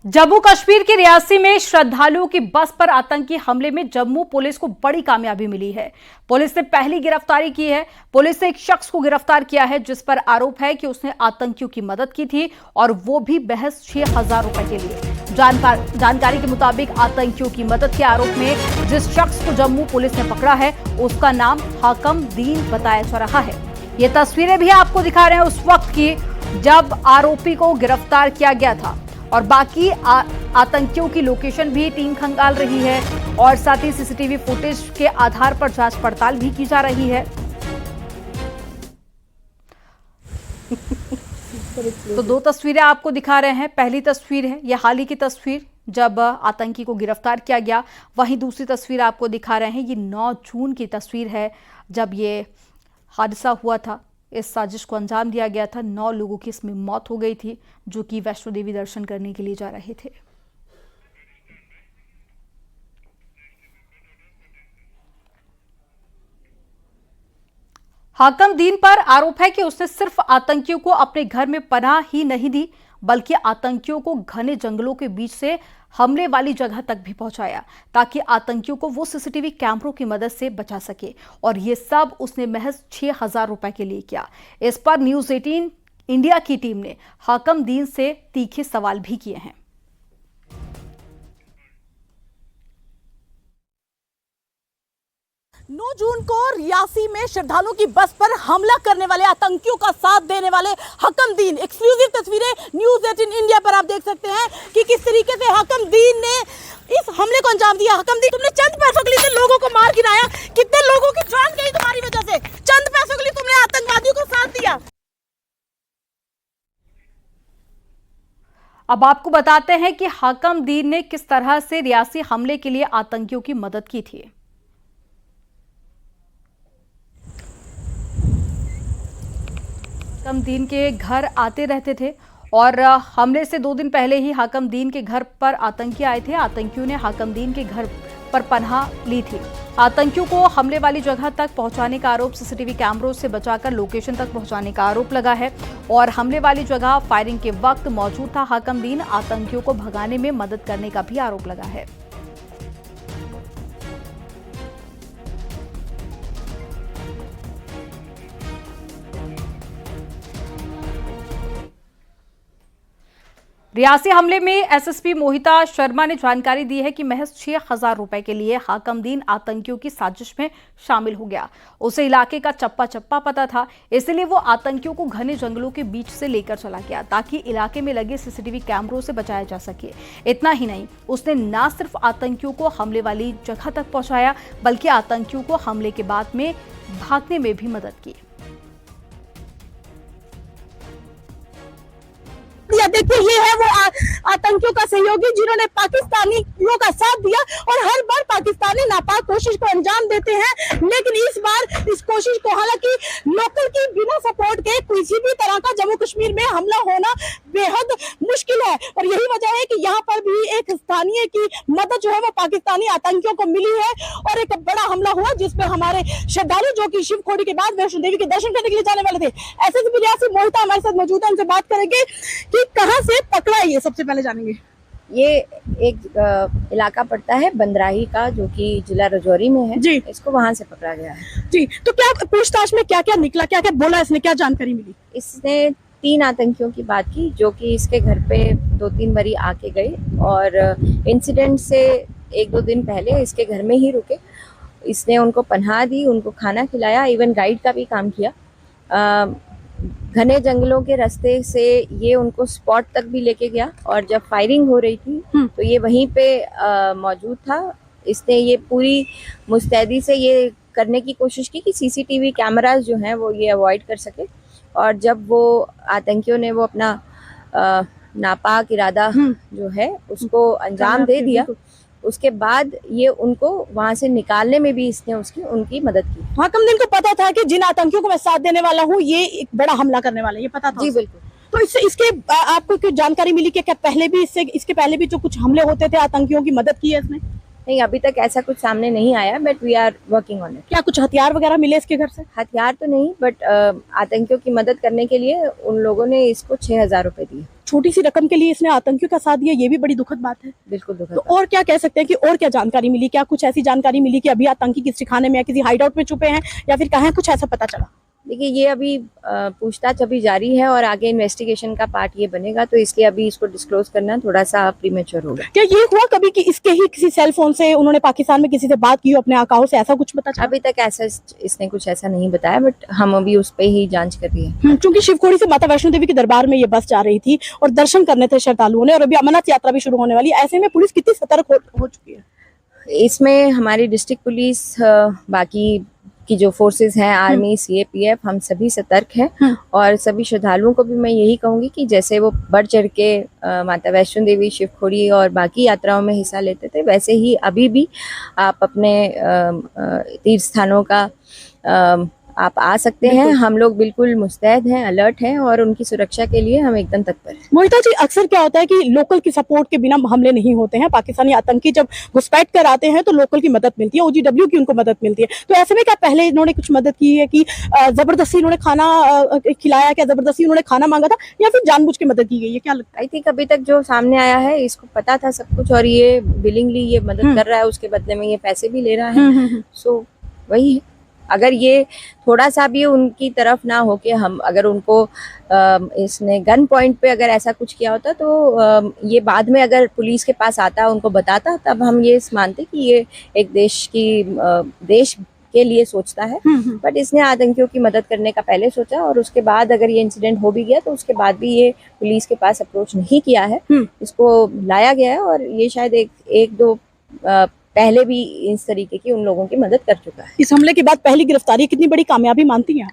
जम्मू कश्मीर के रियासी में श्रद्धालुओं की बस पर आतंकी हमले में जम्मू पुलिस को बड़ी कामयाबी मिली है। पुलिस ने पहली गिरफ्तारी की है। पुलिस ने एक शख्स को गिरफ्तार किया है जिस पर आरोप है कि उसने आतंकियों की मदद की थी और वो भी महज 6,000 रुपए के लिए। जानकारी के मुताबिक आतंकियों की मदद के आरोप में जिस शख्स को जम्मू पुलिस ने पकड़ा है उसका नाम हाकम दीन बताया जा रहा है। ये तस्वीरें भी आपको दिखा रहे हैं उस वक्त की जब आरोपी को गिरफ्तार किया गया था और बाकी आतंकियों की लोकेशन भी टीम खंगाल रही है और साथ ही सीसीटीवी फुटेज के आधार पर जांच पड़ताल भी की जा रही है। तो दो तस्वीरें आपको दिखा रहे हैं। पहली तस्वीर है यह हाल ही की तस्वीर जब आतंकी को गिरफ्तार किया गया। वहीं दूसरी तस्वीर आपको दिखा रहे हैं ये 9 जून की तस्वीर है जब ये हादसा हुआ था। इस साजिश को अंजाम दिया गया था। 9 लोगों की इसमें मौत हो गई थी जो कि वैष्णो देवी दर्शन करने के लिए जा रहे थे। हाकम दीन पर आरोप है कि उसने सिर्फ आतंकियों को अपने घर में पनाह ही नहीं दी बल्कि आतंकियों को घने जंगलों के बीच से हमले वाली जगह तक भी पहुंचाया ताकि आतंकियों को वो सीसीटीवी कैमरों की मदद से बचा सके और ये सब उसने महज 6,000 रुपए के लिए किया। इस पर न्यूज़ 18 इंडिया की टीम ने हाकम दीन से तीखे सवाल भी किए हैं। 9 जून को रियासी में श्रद्धालुओं की बस पर हमला करने वाले आतंकियों का साथ देने वाले हकम दीन, एक्सक्लूसिव तस्वीरें न्यूज़ 18 इंडिया पर आप देख सकते हैं कि किस तरीके से हकम दीन ने इस हमले को अंजाम दिया। हकम दीन, तुमने चंद पैसों के लिए लोगों को मार गिराया, कितने लोगों की जान गई तुम्हारी वजह से। चंद पैसों के लिए तुमने आतंकवादियों को साथ दिया। अब आपको बताते हैं कि हाकम दीन ने किस तरह से रियासी हमले के लिए आतंकियों की मदद की थी। हाकम दीन के घर आते रहते थे और हमले से 2 दिन पहले ही हाकम दीन के घर पर आतंकी आए थे। आतंकियों ने हाकम दीन के घर पर पनाह ली थी। आतंकियों को हमले वाली जगह तक पहुंचाने का आरोप, सीसीटीवी कैमरों से बचाकर लोकेशन तक पहुंचाने का आरोप लगा है और हमले वाली जगह फायरिंग के वक्त मौजूद था हाकम दीन। आतंकियों को भगाने में मदद करने का भी आरोप लगा है। रियासी हमले में एसएसपी मोहिता शर्मा ने जानकारी दी है कि महज 6,000 रुपए के लिए हाकम दीन आतंकियों की साजिश में शामिल हो गया। उसे इलाके का चप्पा चप्पा पता था, इसलिए वो आतंकियों को घने जंगलों के बीच से लेकर चला गया ताकि इलाके में लगे सीसीटीवी कैमरों से बचाया जा सके। इतना ही नहीं, उसने न सिर्फ आतंकियों को हमले वाली जगह तक पहुंचाया बल्कि आतंकियों को हमले के बाद में भागने में भी मदद की। देखिए, ये है वो आतंकियों का सहयोगी जिन्होंने पाकिस्तानियों का साथ दिया और हर बार पाकिस्तानी नापाक कोशिश को अंजाम देते हैं, लेकिन इस बार इस कोशिश को हालांकि लोकल की बिना सपोर्ट के किसी भी तरह का जम्मू कश्मीर में हमला होना बेहद मुश्किल है और यही वजह है कि यहाँ पर भी एक स्थानीय की मदद जो है वो पाकिस्तानी आतंकियों को मिली है और एक बड़ा हमला हुआ जिसमें हमारे श्रद्धालु जो कि शिवखोड़ी के बाद वैष्णो देवी के दर्शन करने के लिए जाने वाले थे। एसएसपी रियासी मोहिता हमारे साथ मौजूद है, उनसे बात करेंगे कि कहां से पकड़ा है। ये सबसे पहले जानेंगे। ये एक इलाका पड़ता है बंदराही का जो कि जिला राजौरी में है जी। इसको वहां से पकड़ा गया है जी। तो क्या पूछताछ में क्या क्या निकला, क्या क्या बोला इसने, क्या जानकारी मिली? इसने 3 आतंकियों की बात की जो कि इसके घर पे 2-3 बारी आके गए और इंसिडेंट से 1-2 दिन पहले इसके घर में ही रुके। इसने उनको पनाह दी, उनको खाना खिलाया, इवन गाइड का भी काम किया। घने जंगलों के रास्ते से ये उनको स्पॉट तक भी लेके गया और जब फायरिंग हो रही थी तो ये वहीं पे मौजूद था। इसने ये पूरी मुस्तैदी से ये करने की कोशिश की कि सीसीटीवी कैमरास जो हैं वो ये अवॉइड कर सके और जब वो आतंकियों ने वो अपना नापाक इरादा जो है उसको अंजाम दे दिया, उसके बाद ये उनको वहां से निकालने में भी इसने उनकी मदद की। हाकम दीन को पता था कि जिन आतंकियों को मैं साथ देने वाला हूँ ये एक बड़ा हमला करने वाला है, ये पता था? जी बिल्कुल। तो इसके आपको कुछ जानकारी मिली कि क्या पहले भी इसके पहले भी जो कुछ हमले होते थे आतंकियों की मदद की है इसने? नहीं, अभी तक ऐसा कुछ सामने नहीं आया, but we are working on it. क्या कुछ हथियार वगैरह मिले इसके घर से? हथियार तो नहीं, बट आतंकियों की मदद करने के लिए उन लोगों ने इसको 6,000 रुपए दिए। छोटी सी रकम के लिए इसने आतंकियों का साथ दिया, ये भी बड़ी दुखद बात है। बिल्कुल दुखद तो और क्या कह सकते हैं कि और क्या जानकारी मिली? क्या कुछ ऐसी जानकारी मिली कि अभी आतंकी किस ठिकाने में या किसी हाइडआउट में छुपे हैं या फिर कहाँ हैं? कुछ ऐसा पता चला? देखिए, ये अभी पूछताछ अभी जारी है और आगे इन्वेस्टिगेशन का पार्ट ये बनेगा, तो इसलिए अभी इसको डिस्क्लोज करना थोड़ा सा प्रीमेच्योर होगा। क्या ये हुआ कभी कि इसके ही किसी सेल फोन से उन्होंने पाकिस्तान में किसी से बात की हो अपने आकाओं से, ऐसा कुछ पता चला? अभी तक ऐसा इसने कुछ ऐसा नहीं बताया, बट हम अभी उस पे ही जांच कर रही है। क्योंकि शिवखोड़ी से माता वैष्णो देवी के दरबार में ये बस जा रही थी और दर्शन करने थे श्रद्धालुओं ने, और अभी अमरनाथ यात्रा भी शुरू होने वाली है। ऐसे में पुलिस कितनी सतर्क हो चुकी है? इसमें हमारी डिस्ट्रिक्ट पुलिस, बाकी की जो फोर्सेस हैं, आर्मी, सीएपीएफ, हम सभी सतर्क हैं। और सभी श्रद्धालुओं को भी मैं यही कहूंगी कि जैसे वो बढ़ चढ़ के माता वैष्णो देवी, शिवखोड़ी और बाकी यात्राओं में हिस्सा लेते थे, वैसे ही अभी भी आप अपने तीर्थ स्थानों का आप आ सकते हैं। हम लोग बिल्कुल मुस्तैद हैं, अलर्ट हैं और उनकी सुरक्षा के लिए हम एकदम तत्पर हैं। मोहिता जी, अक्सर क्या होता है कि लोकल की सपोर्ट के बिना हमले नहीं होते हैं। पाकिस्तानी आतंकी जब घुसपैठ कर आते हैं तो लोकल की मदद मिलती है, ओजीडब्ल्यू की उनको मदद मिलती है। तो ऐसे में क्या पहले इन्होंने कुछ मदद की है कि जबरदस्ती इन्होंने खाना खिलाया, क्या जबरदस्ती उन्होंने खाना मांगा था या फिर जानबूझ के मदद की गई है? क्या लगता है? आई थिंक अभी तक जो सामने आया है, इसको पता था सब कुछ और ये विलिंगली ये मदद कर रहा है, उसके बदले में ये पैसे भी ले रहा है। सो वही है। अगर ये थोड़ा सा भी उनकी तरफ ना होके हम अगर उनको इसने गन पॉइंट पे अगर ऐसा कुछ किया होता तो ये बाद में अगर पुलिस के पास आता, उनको बताता, तब हम ये मानते कि ये एक देश के लिए सोचता है। बट इसने आतंकियों की मदद करने का पहले सोचा और उसके बाद अगर ये इंसिडेंट हो भी गया तो उसके बाद भी ये पुलिस के पास अप्रोच नहीं किया है। इसको लाया गया है और ये शायद एक दो पहले भी इस तरीके की उन लोगों की मदद कर चुका है। इस हमले के बाद पहली गिरफ्तारी कितनी बड़ी कामयाबी मानती हैं?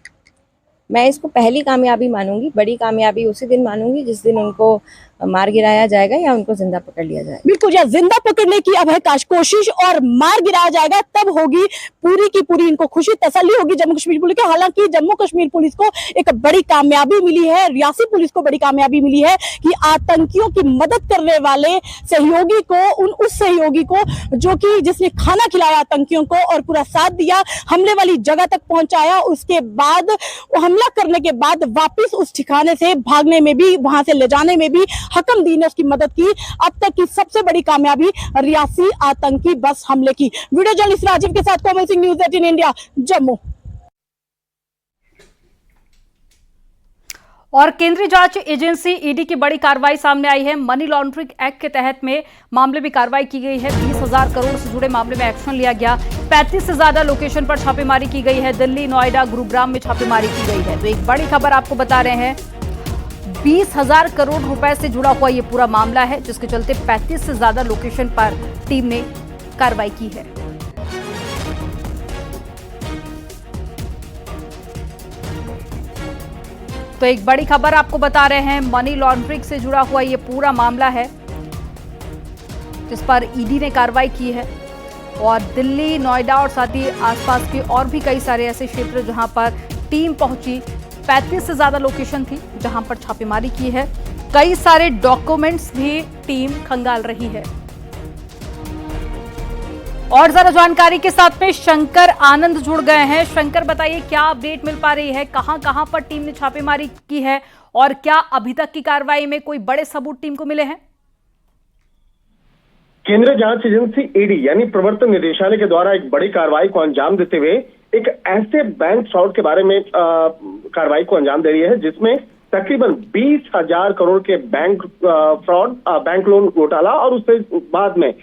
मैं इसको पहली कामयाबी मानूंगी। बड़ी कामयाबी उसी दिन मानूंगी जिस दिन उनको मार गिराया जाएगा या उनको जिंदा पकड़ लिया जाएगा। बिल्कुल, या जिंदा पकड़ने की अब है कोशिश और मार गिराया जाएगा तब होगी पूरी की पूरी इनको खुशी, तसल्ली होगी जम्मू कश्मीर पुलिस को। हालांकि जम्मू कश्मीर पुलिस को एक बड़ी कामयाबी मिली है, रियासी पुलिस को बड़ी कामयाबी मिली है कि आतंकियों की मदद करने वाले सहयोगी को, उस सहयोगी को जो कि जिसने खाना खिलाया आतंकियों को और पूरा साथ दिया, हमले वाली जगह तक पहुंचाया, उसके बाद हमला करने के बाद वापिस उस ठिकाने से भागने में भी, वहां से ले जाने में भी हकमदीन ने उसकी मदद की। अब तक की सबसे बड़ी कामयाबी रियासी आतंकी बस हमले की। वीडियो जर्नलिस्ट राजीव के साथ कोमल सिंह, न्यूज़ 18 इंडिया, जम्मू। और केंद्रीय जांच एजेंसी ईडी की बड़ी कार्रवाई सामने आई है। मनी लॉन्ड्रिंग एक्ट के तहत में मामले में कार्रवाई की गई है। 20,000 करोड़ से जुड़े मामले में एक्शन लिया गया। 35 से ज्यादा लोकेशन पर छापेमारी की गई है। दिल्ली, नोएडा, गुरुग्राम में छापेमारी की गई है। तो एक बड़ी खबर आपको बता रहे हैं, 20,000 करोड़ रुपए से जुड़ा हुआ ये पूरा मामला है, जिसके चलते 35 से ज्यादा लोकेशन पर टीम ने कार्रवाई की है। तो एक बड़ी खबर आपको बता रहे हैं, मनी लॉन्ड्रिंग से जुड़ा हुआ ये पूरा मामला है जिस पर ईडी ने कार्रवाई की है। और दिल्ली, नोएडा और साथ ही आसपास के और भी कई सारे ऐसे क्षेत्र जहां पर टीम पहुंची। 35 से ज्यादा लोकेशन थी जहां पर छापेमारी की है। कई सारे डॉक्यूमेंट्स भी टीम खंगाल रही है। और जरा जानकारी के साथ में शंकर आनंद जुड़ गए हैं। शंकर, बताइए क्या अपडेट मिल पा रही है, कहां पर टीम ने छापेमारी की है और क्या अभी तक की कार्रवाई में कोई बड़े सबूत टीम को मिले हैं? केंद्रीय जांच एजेंसी ईडी यानी प्रवर्तन निदेशालय के द्वारा एक बड़ी कार्रवाई को अंजाम देते हुए एक ऐसे बैंक फ्रॉड के बारे में कार्रवाई को अंजाम दे रही है जिसमें तकरीबन 20,000 करोड़ के बैंक फ्रॉड, बैंक लोन घोटाला और उससे बाद में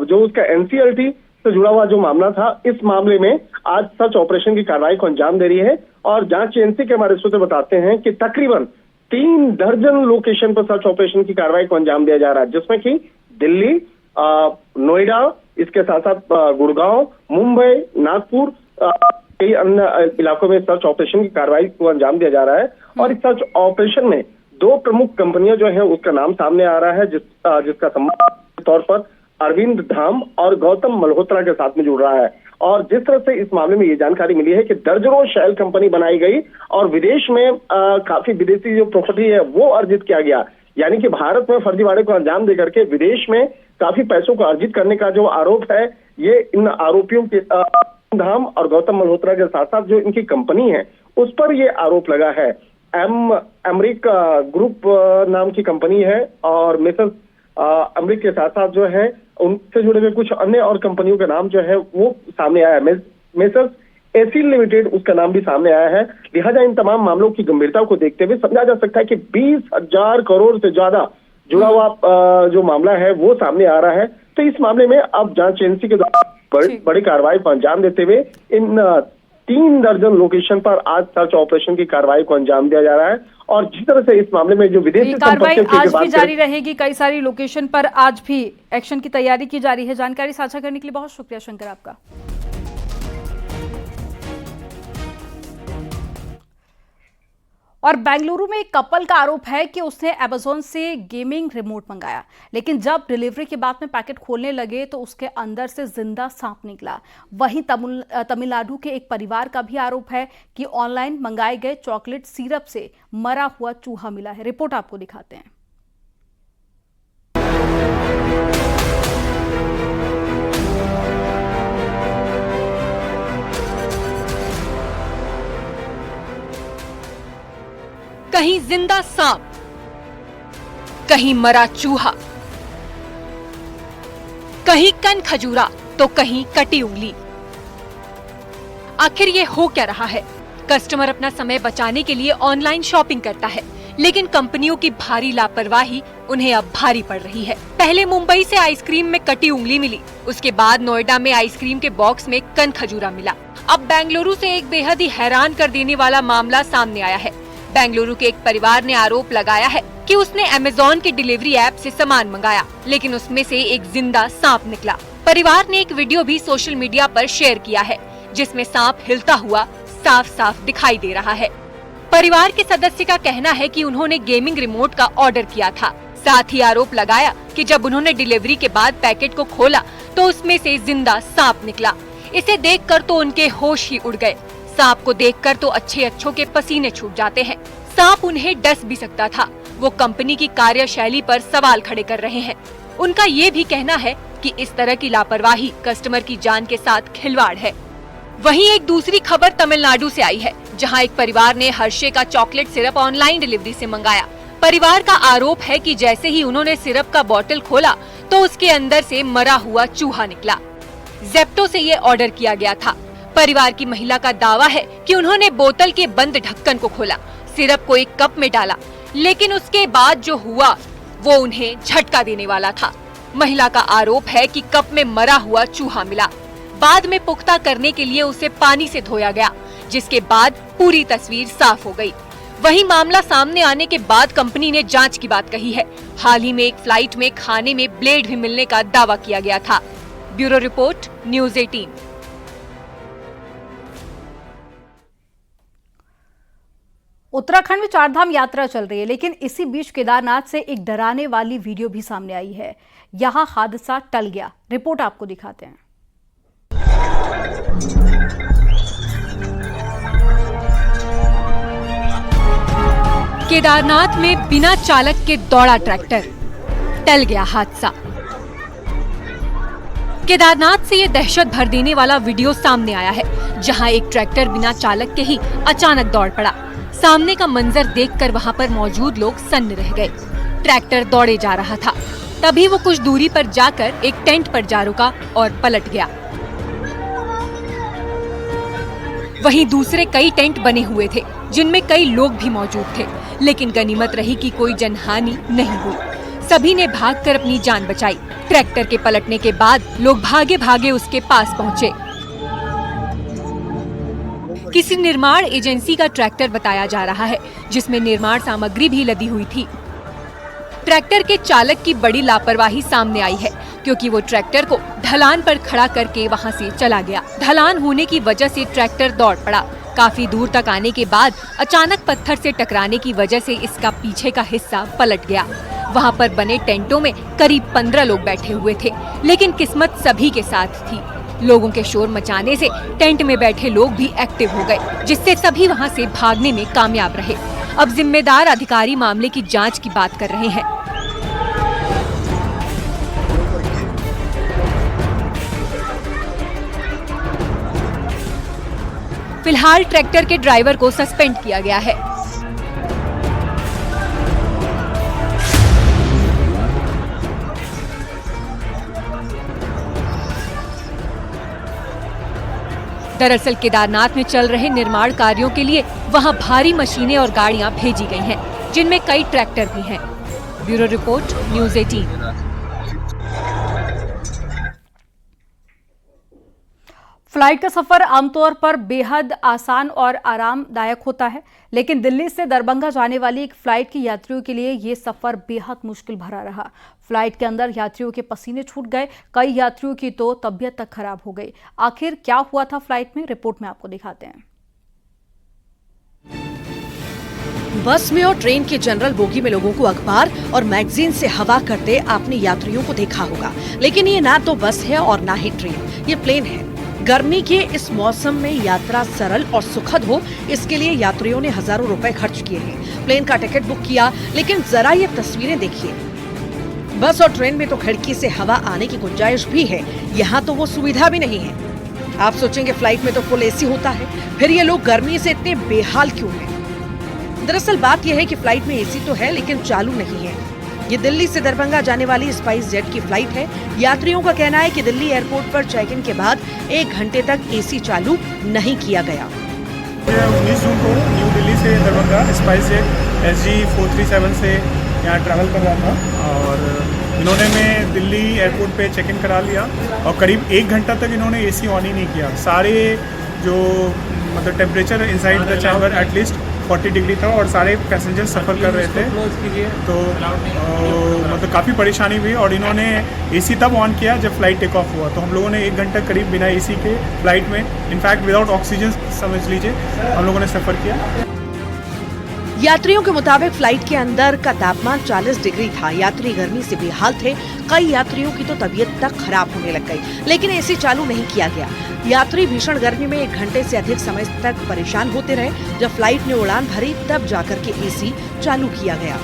जो उसका एनसीएलटी से जुड़ा हुआ जो मामला था, इस मामले में आज सर्च ऑपरेशन की कार्रवाई को अंजाम दे रही है। और जांच एजेंसी के हमारे सूत्र बताते हैं कि तकरीबन 3 दर्जन लोकेशन पर सर्च ऑपरेशन की कार्रवाई को अंजाम दिया जा रहा है, जिसमें कि दिल्ली, नोएडा, इसके साथ साथ गुड़गांव, मुंबई, नागपुर, कई अन्य इलाकों में सर्च ऑपरेशन की कार्रवाई को अंजाम दिया जा रहा है। और इस सर्च ऑपरेशन में 2 प्रमुख कंपनियां जो है उसका नाम सामने आ रहा है, जिसका संबंध तौर पर अरविंद धाम और गौतम मल्होत्रा के साथ में जुड़ रहा है। और जिस तरह से इस मामले में ये जानकारी मिली है कि दर्जनों शेल कंपनी बनाई गई और विदेश में काफी विदेशी जो प्रॉपर्टी है वो अर्जित किया गया, यानी कि भारत में फर्जीवाड़े को अंजाम दे करके विदेश में काफी पैसों को अर्जित करने का जो आरोप है, ये इन आरोपियों के धाम और गौतम मल्होत्रा के साथ साथ जो इनकी कंपनी है उस पर ये आरोप लगा है। अमरीक ग्रुप नाम की कंपनी है और मेसर्स अमरीक के साथ साथ जो है उनसे जुड़े हुए कुछ अन्य और कंपनियों का नाम जो है वो सामने आया है। मेसर्स एसिल लिमिटेड उसका नाम भी सामने आया है। लिहाजा इन तमाम मामलों की गंभीरता को देखते हुए समझा जा सकता है कि 20,000 करोड़ से ज्यादा जुड़ा हुआ जो मामला है वो सामने आ रहा है। तो इस मामले में अब जांच एजेंसी के द्वारा बड़ी कार्रवाई को अंजाम देते हुए इन 3 दर्जन लोकेशन पर आज सर्च ऑपरेशन की कार्रवाई को अंजाम दिया जा रहा है। और जिस तरह से इस मामले में जो विदेशी कार्रवाई आज भी जारी रहेगी, कई सारी लोकेशन पर आज भी एक्शन की तैयारी की जा रही है। जानकारी साझा करने के लिए बहुत शुक्रिया शंकर आपका। और बेंगलुरु में एक कपल का आरोप है कि उसने अमेज़न से गेमिंग रिमोट मंगाया, लेकिन जब डिलीवरी के बाद में पैकेट खोलने लगे तो उसके अंदर से जिंदा सांप निकला। वहीं तमिलनाडु के एक परिवार का भी आरोप है कि ऑनलाइन मंगाए गए चॉकलेट सिरप से मरा हुआ चूहा मिला है। रिपोर्ट आपको दिखाते हैं। कहीं जिंदा सांप, कहीं मरा चूहा, कहीं कन खजूरा तो कहीं कटी उंगली। आखिर ये हो क्या रहा है? कस्टमर अपना समय बचाने के लिए ऑनलाइन शॉपिंग करता है, लेकिन कंपनियों की भारी लापरवाही उन्हें अब भारी पड़ रही है। पहले मुंबई से आइसक्रीम में कटी उंगली मिली, उसके बाद नोएडा में आइसक्रीम के बॉक्स में कन खजूरा मिला। अब बेंगलुरु से एक बेहद ही हैरान कर देने वाला मामला सामने आया है। बेंगलुरु के एक परिवार ने आरोप लगाया है कि उसने अमेज़न के डिलीवरी ऐप से सामान मंगाया, लेकिन उसमें से एक जिंदा सांप निकला। परिवार ने एक वीडियो भी सोशल मीडिया पर शेयर किया है, जिसमें सांप हिलता हुआ साफ साफ दिखाई दे रहा है। परिवार के सदस्य का कहना है कि उन्होंने गेमिंग रिमोट का ऑर्डर किया था। साथ ही आरोप लगाया कि जब उन्होंने डिलीवरी के बाद पैकेट को खोला तो उसमें से जिंदा सांप निकला। इसे देखकर तो उनके होश ही उड़ गए। सांप को देखकर तो अच्छों के पसीने छूट जाते हैं। सांप उन्हें डस भी सकता था। वो कंपनी की कार्यशैली पर सवाल खड़े कर रहे हैं। उनका ये भी कहना है कि इस तरह की लापरवाही कस्टमर की जान के साथ खिलवाड़ है। वहीं एक दूसरी खबर तमिलनाडु से आई है, जहां एक परिवार ने हर्षे का चॉकलेट सिरप ऑनलाइन डिलीवरी से मंगाया। परिवार का आरोप है कि जैसे ही उन्होंने सिरप का बोतल खोला तो उसके अंदर से मरा हुआ चूहा निकला। जेप्टो से ये ऑर्डर किया गया था। परिवार की महिला का दावा है कि उन्होंने बोतल के बंद ढक्कन को खोला, सिरप को एक कप में डाला, लेकिन उसके बाद जो हुआ वो उन्हें झटका देने वाला था। महिला का आरोप है कि कप में मरा हुआ चूहा मिला। बाद में पुख्ता करने के लिए उसे पानी से धोया गया, जिसके बाद पूरी तस्वीर साफ हो गई। वहीं मामला सामने आने के बाद कंपनी ने जांच की बात कही है। हाल ही में एक फ्लाइट में खाने में ब्लेड भी मिलने का दावा किया गया था। Bureau report, news 18। उत्तराखंड में 4 धाम यात्रा चल रही है, लेकिन इसी बीच केदारनाथ से एक डराने वाली वीडियो भी सामने आई है। यहां हादसा टल गया। रिपोर्ट आपको दिखाते हैं। केदारनाथ में बिना चालक के दौड़ा ट्रैक्टर, टल गया हादसा। केदारनाथ से ये दहशत भर देने वाला वीडियो सामने आया है, जहां एक ट्रैक्टर बिना चालक के ही अचानक दौड़ पड़ा। सामने का मंजर देखकर वहां पर मौजूद लोग सन्न रह गए। ट्रैक्टर दौड़े जा रहा था, तभी वो कुछ दूरी पर जाकर एक टेंट पर जा रुका और पलट गया। वहीं दूसरे कई टेंट बने हुए थे, जिनमें कई लोग भी मौजूद थे, लेकिन गनीमत रही कि कोई जनहानि नहीं हुई। सभी ने भागकर अपनी जान बचाई। ट्रैक्टर के पलटने के बाद लोग भागे भागे उसके पास पहुंचे। किसी निर्माण एजेंसी का ट्रैक्टर बताया जा रहा है, जिसमें निर्माण सामग्री भी लदी हुई थी। ट्रैक्टर के चालक की बड़ी लापरवाही सामने आई है, क्योंकि वो ट्रैक्टर को ढलान पर खड़ा करके वहां से चला गया। ढलान होने की वजह से ट्रैक्टर दौड़ पड़ा। काफी दूर तक आने के बाद अचानक पत्थर से टकराने की वजह से इसका पीछे का हिस्सा पलट गया। वहां पर बने टेंटों में करीब 15 लोग बैठे हुए थे, लेकिन किस्मत सभी के साथ थी। लोगों के शोर मचाने से टेंट में बैठे लोग भी एक्टिव हो गए, जिससे सभी वहां से भागने में कामयाब रहे। अब जिम्मेदार अधिकारी मामले की जांच की बात कर रहे हैं। फिलहाल ट्रैक्टर के ड्राइवर को सस्पेंड किया गया है। दरअसल केदारनाथ में चल रहे निर्माण कार्यों के लिए वहां भारी मशीनें और गाड़ियां भेजी गई हैं, जिनमें कई ट्रैक्टर भी हैं। Bureau report, news 18। फ्लाइट का सफर आमतौर पर बेहद आसान और आरामदायक होता है, लेकिन दिल्ली से दरभंगा जाने वाली एक फ्लाइट के यात्रियों के लिए ये सफर बेहद मुश्किल भरा रहा। फ्लाइट के अंदर यात्रियों के पसीने छूट गए, कई यात्रियों की तो तबीयत तक खराब हो गई। आखिर क्या हुआ था फ्लाइट में, रिपोर्ट में आपको दिखाते हैं। बस में और ट्रेन के जनरल बोगी में लोगों को अखबार और मैगजीन से हवा करते आपने यात्रियों को देखा होगा, लेकिन ये ना तो बस है और ना ही ट्रेन, ये प्लेन है। गर्मी के इस मौसम में यात्रा सरल और सुखद हो, इसके लिए यात्रियों ने हजारों रुपए खर्च किए हैं। प्लेन का टिकट बुक किया, लेकिन जरा ये तस्वीरें देखिए। बस और ट्रेन में तो खिड़की से हवा आने की गुंजाइश भी है, यहाँ तो वो सुविधा भी नहीं है। आप सोचेंगे फ्लाइट में तो फुल एसी होता है, फिर ये लोग गर्मी से इतने बेहाल क्यों हैं? दरअसल बात यह है कि फ्लाइट में एसी तो है, लेकिन चालू नहीं है। ये दिल्ली से दरभंगा जाने वाली स्पाइस जेट की फ्लाइट है। यात्रियों का कहना है कि दिल्ली एयरपोर्ट पर चेक इन के बाद 1 घंटे तक एसी चालू नहीं किया गया। 19 जून को न्यू दिल्ली से दरभंगा स्पाइस जेट SG 437 से यहाँ ट्रैवल कर रहा था और इन्होंने मैं दिल्ली एयरपोर्ट पे चेक इन करा लिया और करीब 1 घंटा तक इन्होंने एसी ऑन ही नहीं किया। सारे जो मतलब temperature inside the chamber at least 40 degree था और सारे पैसेंजर सफ़र कर रहे थे, तो मतलब काफ़ी परेशानी हुई। और इन्होंने एसी तब ऑन किया जब फ्लाइट टेक ऑफ हुआ, तो हम लोगों ने 1 घंटा करीब बिना एसी के फ्लाइट में, इनफैक्ट विदाउट ऑक्सीजन समझ लीजिए, हम लोगों ने सफ़र किया। यात्रियों के मुताबिक फ्लाइट के अंदर का तापमान 40 डिग्री था। यात्री गर्मी से बेहाल थे। कई यात्रियों की तो तबीयत तक खराब होने लग गई, लेकिन एसी चालू नहीं किया गया। यात्री भीषण गर्मी में 1 घंटे से अधिक समय तक परेशान होते रहे। जब फ्लाइट ने उड़ान भरी तब जाकर के एसी चालू किया गया।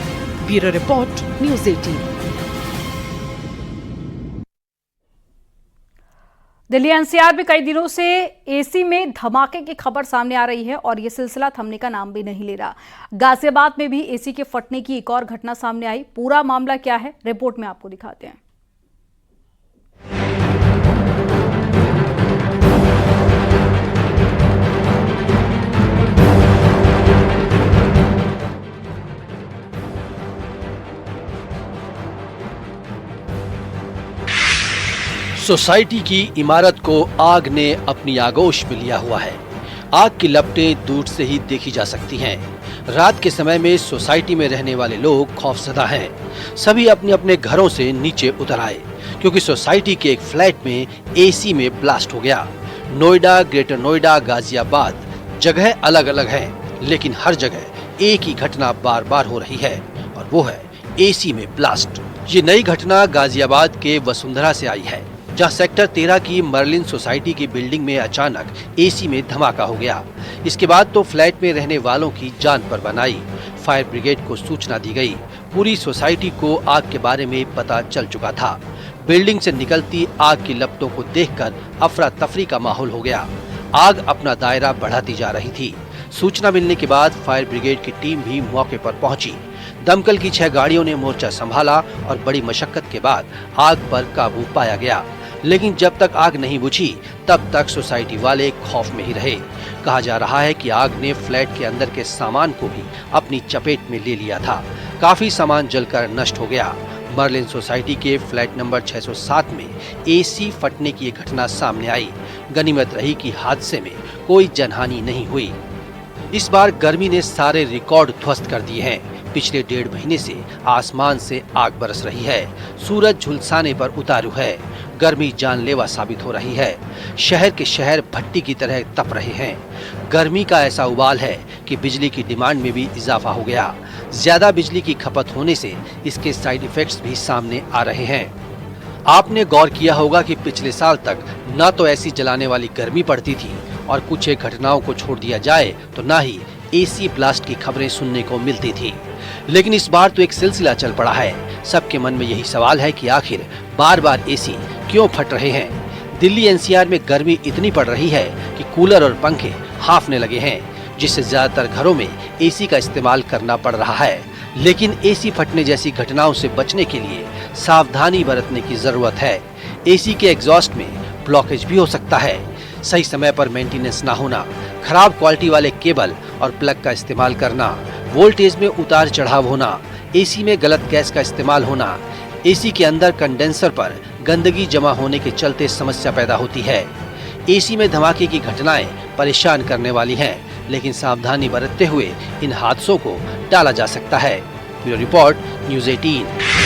Bureau report, news 18। Delhi NCR में कई दिनों से एसी में धमाके की खबर सामने आ रही है और ये सिलसिला थमने का नाम भी नहीं ले रहा। गाजियाबाद में भी एसी के फटने की एक और घटना सामने आई। पूरा मामला क्या है, रिपोर्ट में आपको दिखाते हैं। सोसाइटी की इमारत को आग ने अपनी आगोश में लिया हुआ है। आग की लपटें दूर से ही देखी जा सकती हैं। रात के समय में सोसाइटी में रहने वाले लोग खौफजदा हैं। सभी अपने अपने घरों से नीचे उतर आए क्योंकि सोसाइटी के एक फ्लैट में एसी में ब्लास्ट हो गया। नोएडा, ग्रेटर नोएडा, गाजियाबाद जगह अलग अलग हैं, लेकिन हर जगह एक ही घटना बार बार हो रही है और वो है एसी में ब्लास्ट। ये नई घटना गाजियाबाद के वसुंधरा से आई है, जहां सेक्टर 13 की मर्लिन सोसाइटी की बिल्डिंग में अचानक एसी में धमाका हो गया। इसके बाद तो फ्लैट में रहने वालों की जान पर बनाई। फायर ब्रिगेड को सूचना दी गई। पूरी सोसाइटी को आग के बारे में पता चल चुका था। बिल्डिंग से निकलती आग की लपटों को देखकर अफरा तफरी का माहौल हो गया। आग अपना दायरा बढ़ाती जा रही थी। सूचना मिलने के बाद फायर ब्रिगेड की टीम भी मौके पर पहुंची। दमकल की 6 गाड़ियों ने मोर्चा संभाला और बड़ी मशक्कत के बाद आग पर काबू पाया गया। लेकिन जब तक आग नहीं बुझी तब तक सोसाइटी वाले खौफ में ही रहे। कहा जा रहा है कि आग ने फ्लैट के अंदर के सामान को भी अपनी चपेट में ले लिया था। काफी सामान जलकर नष्ट हो गया। मर्लिन सोसाइटी के फ्लैट नंबर 607 में एसी फटने की एक घटना सामने आई। गनीमत रही कि हादसे में कोई जनहानि नहीं हुई। इस बार गर्मी ने सारे रिकॉर्ड ध्वस्त कर दिए हैं। पिछले 1.5 महीने से आसमान से आग बरस रही है। सूरज झुलसाने पर उतारू है। गर्मी जानलेवा साबित हो रही है। शहर के शहर भट्टी की तरह तप रहे हैं। गर्मी का ऐसा उबाल है कि बिजली की डिमांड में भी इजाफा हो गया। ज्यादा बिजली की खपत होने से इसके साइड इफेक्ट्स भी सामने आ रहे हैं। आपने गौर किया होगा कि पिछले साल तक न तो ऐसी जलाने वाली गर्मी पड़ती थी और कुछ एक घटनाओं को छोड़ दिया जाए तो न ही एसी ब्लास्ट की खबरें सुनने को मिलती थी। लेकिन इस बार तो एक सिलसिला चल पड़ा है। सबके मन में यही सवाल है कि आखिर बार बार एसी क्यों फट रहे हैं। दिल्ली एनसीआर में गर्मी इतनी पड़ रही है कि कूलर और पंखे हाफने लगे हैं, जिससे ज्यादातर घरों में एसी का इस्तेमाल करना पड़ रहा है। लेकिन एसी फटने जैसी घटनाओं से बचने के लिए सावधानी बरतने की जरूरत है। एसी के एग्जॉस्ट में ब्लॉकेज भी हो सकता है। सही समय पर मेंटेनेंस ना होना, खराब क्वालिटी वाले केबल और प्लग का इस्तेमाल करना, वोल्टेज में उतार चढ़ाव होना, एसी में गलत गैस का इस्तेमाल होना, एसी के अंदर कंडेंसर पर गंदगी जमा होने के चलते समस्या पैदा होती है। एसी में धमाके की घटनाएं परेशान करने वाली हैं, लेकिन सावधानी बरतते हुए इन हादसों को टाला जा सकता है। Bureau report, news 18।